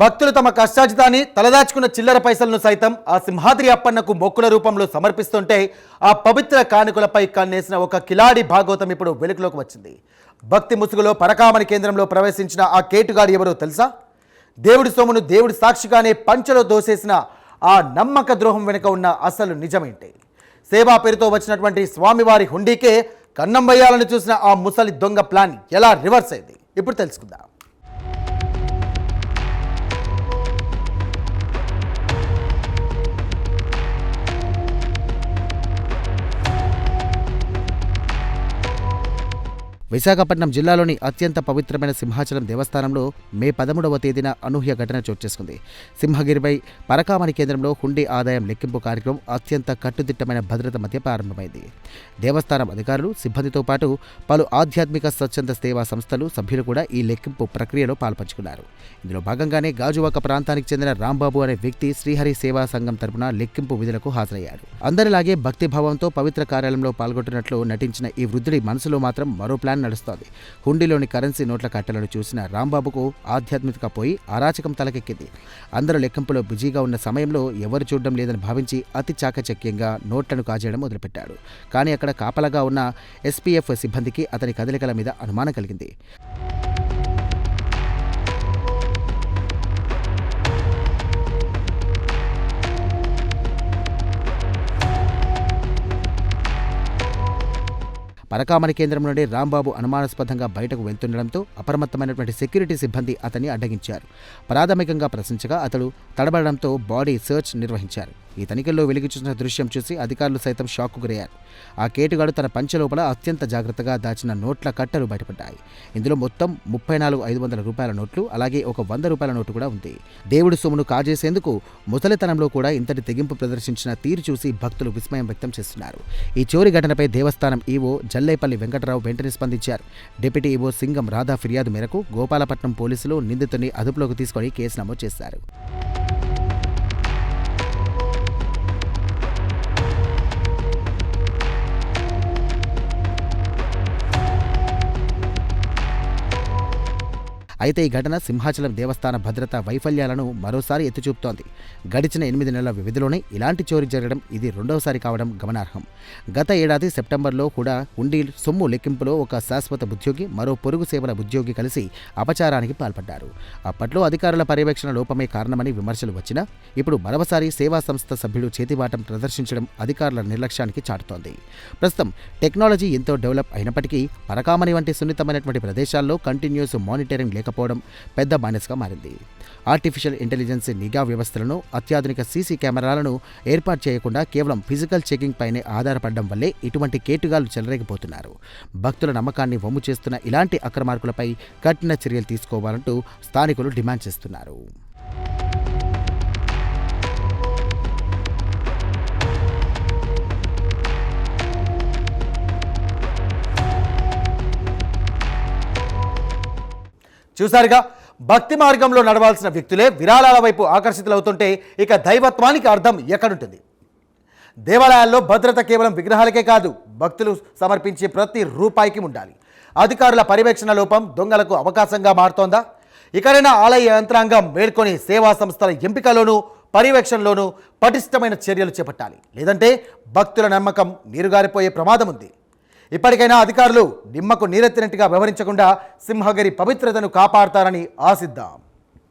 భక్తులు తమ కష్టాజితాన్ని తలదాచుకున్న చిల్లర పైసలను సైతం ఆ సింహాద్రి అప్పన్నకు మొక్కుల రూపంలో సమర్పిస్తుంటే ఆ పవిత్ర కానుకలపై కన్నేసిన ఒక కిలాడి భాగవతం ఇప్పుడు వెలుగులోకి వచ్చింది. భక్తి ముసుగులో పరకామణి కేంద్రంలో ప్రవేశించిన ఆ కేటుగాడు ఎవరో తెలుసా? దేవుడి సొమ్మును దేవుడి సాక్షిగానే పంచలో దోసేసిన ఆ నమ్మక ద్రోహం వెనుక ఉన్న అసలు నిజమేంటి? సేవా పేరుతో వచ్చినటువంటి స్వామివారి హుండీకే కన్నం వేయాలని చూసిన ఆ ముసలి దొంగ ప్లాన్ ఎలా రివర్స్ అయింది? ఇప్పుడు తెలుసుకుందాం. విశాఖపట్నం జిల్లాలోని అత్యంత పవిత్రమైన సింహాచలం దేవస్థానంలో మే 13వ తేదీన అనూహ్య ఘటన చోటు చేసుకుంది. సింహగిరిపై పరకామణి కేంద్రంలో హుండీ ఆదాయం లెక్కింపు కార్యక్రమం అత్యంత కట్టుదిట్టమైన భద్రత మధ్య ప్రారంభమైంది. దేవస్థానం అధికారులు, సిబ్బందితో పాటు పలు ఆధ్యాత్మిక స్వచ్ఛంద సేవా సంస్థలు సభ్యులు కూడా ఈ లెక్కింపు ప్రక్రియలో పాల్పంచుకున్నారు. ఇందులో భాగంగానే గాజువాక ప్రాంతానికి చెందిన రాంబాబు అనే వ్యక్తి శ్రీహరి సేవా సంఘం తరపున లెక్కింపు విధులకు హాజరయ్యాడు. అందరిలాగే భక్తిభావంతో పవిత్ర కార్యాలయంలో పాల్గొంటున్నట్లు నటించిన ఈ వృద్ధుడి మనసులో మాత్రం మరో ప్లాన్ నడుస్తోంది. హుండీలోని కరెన్సీ నోట్ల కట్టలను చూసిన రాంబాబుకు ఆధ్యాత్మికత పోయి అరాచకం తలకెక్కింది. అందరూ లెక్కింపులో బిజీగా ఉన్న సమయంలో ఎవరు చూడడం లేదని భావించి అతి చాకచక్యంగా నోట్లను కాజేయడం మొదలుపెట్టాడు. కానీ అక్కడ కాపలాగా ఉన్న ఎస్పీఎఫ్ సిబ్బందికి అతని కదలికల మీద అనుమానం కలిగింది. పరకామణి కేంద్రం నుండి రాంబాబు అనుమానాస్పదంగా బయటకు వెళ్తుండడంతో అప్రమత్తమైనటువంటి సెక్యూరిటీ సిబ్బంది అతన్ని అడ్డగించారు. ప్రాథమికంగా ప్రశ్నించగా అతడు తడబడడంతో బాడీ సెర్చ్ నిర్వహించారు. ఈ తనిఖీల్లో వెలిగి చూసిన దృశ్యం చూసి అధికారులు సైతం షాక్కు గురయ్యారు. ఆ కేటుగాడు తన పంచె లోపల అత్యంత జాగ్రత్తగా దాచిన నోట్ల కట్టలు బయటపడ్డాయి. ఇందులో మొత్తం 34,500 రూపాయల నోట్లు, అలాగే ఒక 100 రూపాయల నోటు కూడా ఉంది. దేవుడి సొమ్మును కాజేసేందుకు ముసలితనంలో కూడా ఇంతటి తెగింపు ప్రదర్శించిన తీరు చూసి భక్తులు విస్మయం వ్యక్తం చేస్తున్నారు. ఈ చోరీ ఘటనపై దేవస్థానం ఈవో జల్లేపల్లి వెంకటరావు వెంటనే స్పందించారు. డిప్యూటీ ఈవో సింగం రాధా ఫిర్యాదు మేరకు గోపాలపట్నం పోలీసులు నిందితుడిని అదుపులోకి తీసుకొని కేసు నమోదు చేశారు. అయితే ఈ ఘటన సింహాచలం దేవస్థాన భద్రతా వైఫల్యాలను మరోసారి ఎత్తిచూపుతోంది. గడిచిన 8 నెలల వ్యవధిలోనే ఇలాంటి చోరీ జరగడం ఇది రెండవసారి కావడం గమనార్హం. గత ఏడాది సెప్టెంబర్లో కూడా హుండీ సొమ్ము లెక్కింపులో ఒక శాశ్వత ఉద్యోగి, మరో పొరుగు సేవల ఉద్యోగి కలిసి అపచారానికి పాల్పడ్డారు. అప్పట్లో అధికారుల పర్యవేక్షణ లోపమే కారణమని విమర్శలు వచ్చినా ఇప్పుడు మరోసారి సేవా సంస్థ సభ్యుడు చేతివాటం ప్రదర్శించడం అధికారుల నిర్లక్ష్యానికి చాటుతోంది. ప్రస్తుతం టెక్నాలజీ ఎంతో డెవలప్ అయినప్పటికీ పరకామణి వంటి సున్నితమైనటువంటి ప్రదేశాల్లో కంటిన్యూస్ మానిటరింగ్ లేకపోవడం పెద్ద మైనస్గా మారింది. ఆర్టిఫిషియల్ ఇంటెలిజెన్స్ నిఘా వ్యవస్థలను, అత్యాధునిక సీసీ కెమెరాలను ఏర్పాటు చేయకుండా కేవలం ఫిజికల్ చెకింగ్ పైనే ఆధారపడడం వల్లే ఇటువంటి కేటుగాలు చెలరేగిపోతున్నారు. భక్తుల నమ్మకాన్ని వమ్ము చేస్తున్న ఇలాంటి అక్రమార్కులపై కఠిన చర్యలు తీసుకోవాలంటూ స్థానికులు డిమాండ్ చేస్తున్నారు. చూసారుగా, భక్తి మార్గంలో నడవాల్సిన వ్యక్తులే విరాళాల వైపు ఆకర్షితులవుతుంటే ఇక దైవత్వానికి అర్థం ఎక్కడుంటుంది? దేవాలయాల్లో భద్రత కేవలం విగ్రహాలకే కాదు, భక్తులు సమర్పించే ప్రతి రూపాయికి ఉండాలి. అధికారుల పర్యవేక్షణ లోపం దొంగలకు అవకాశంగా మారుతోందా? ఇకనైనా ఆలయ యంత్రాంగం మేల్కొని సేవా సంస్థల ఎంపికలోనూ పర్యవేక్షణలోనూ పటిష్టమైన చర్యలు చేపట్టాలి. లేదంటే భక్తుల నమ్మకం నీరుగారిపోయే ప్రమాదం ఉంది. ఇప్పటికైనా అధికారులు నిమ్మకు నీరెత్తినట్టుగా వ్యవహరించకుండా సింహగిరి పవిత్రతను కాపాడతారని ఆశిద్దాం.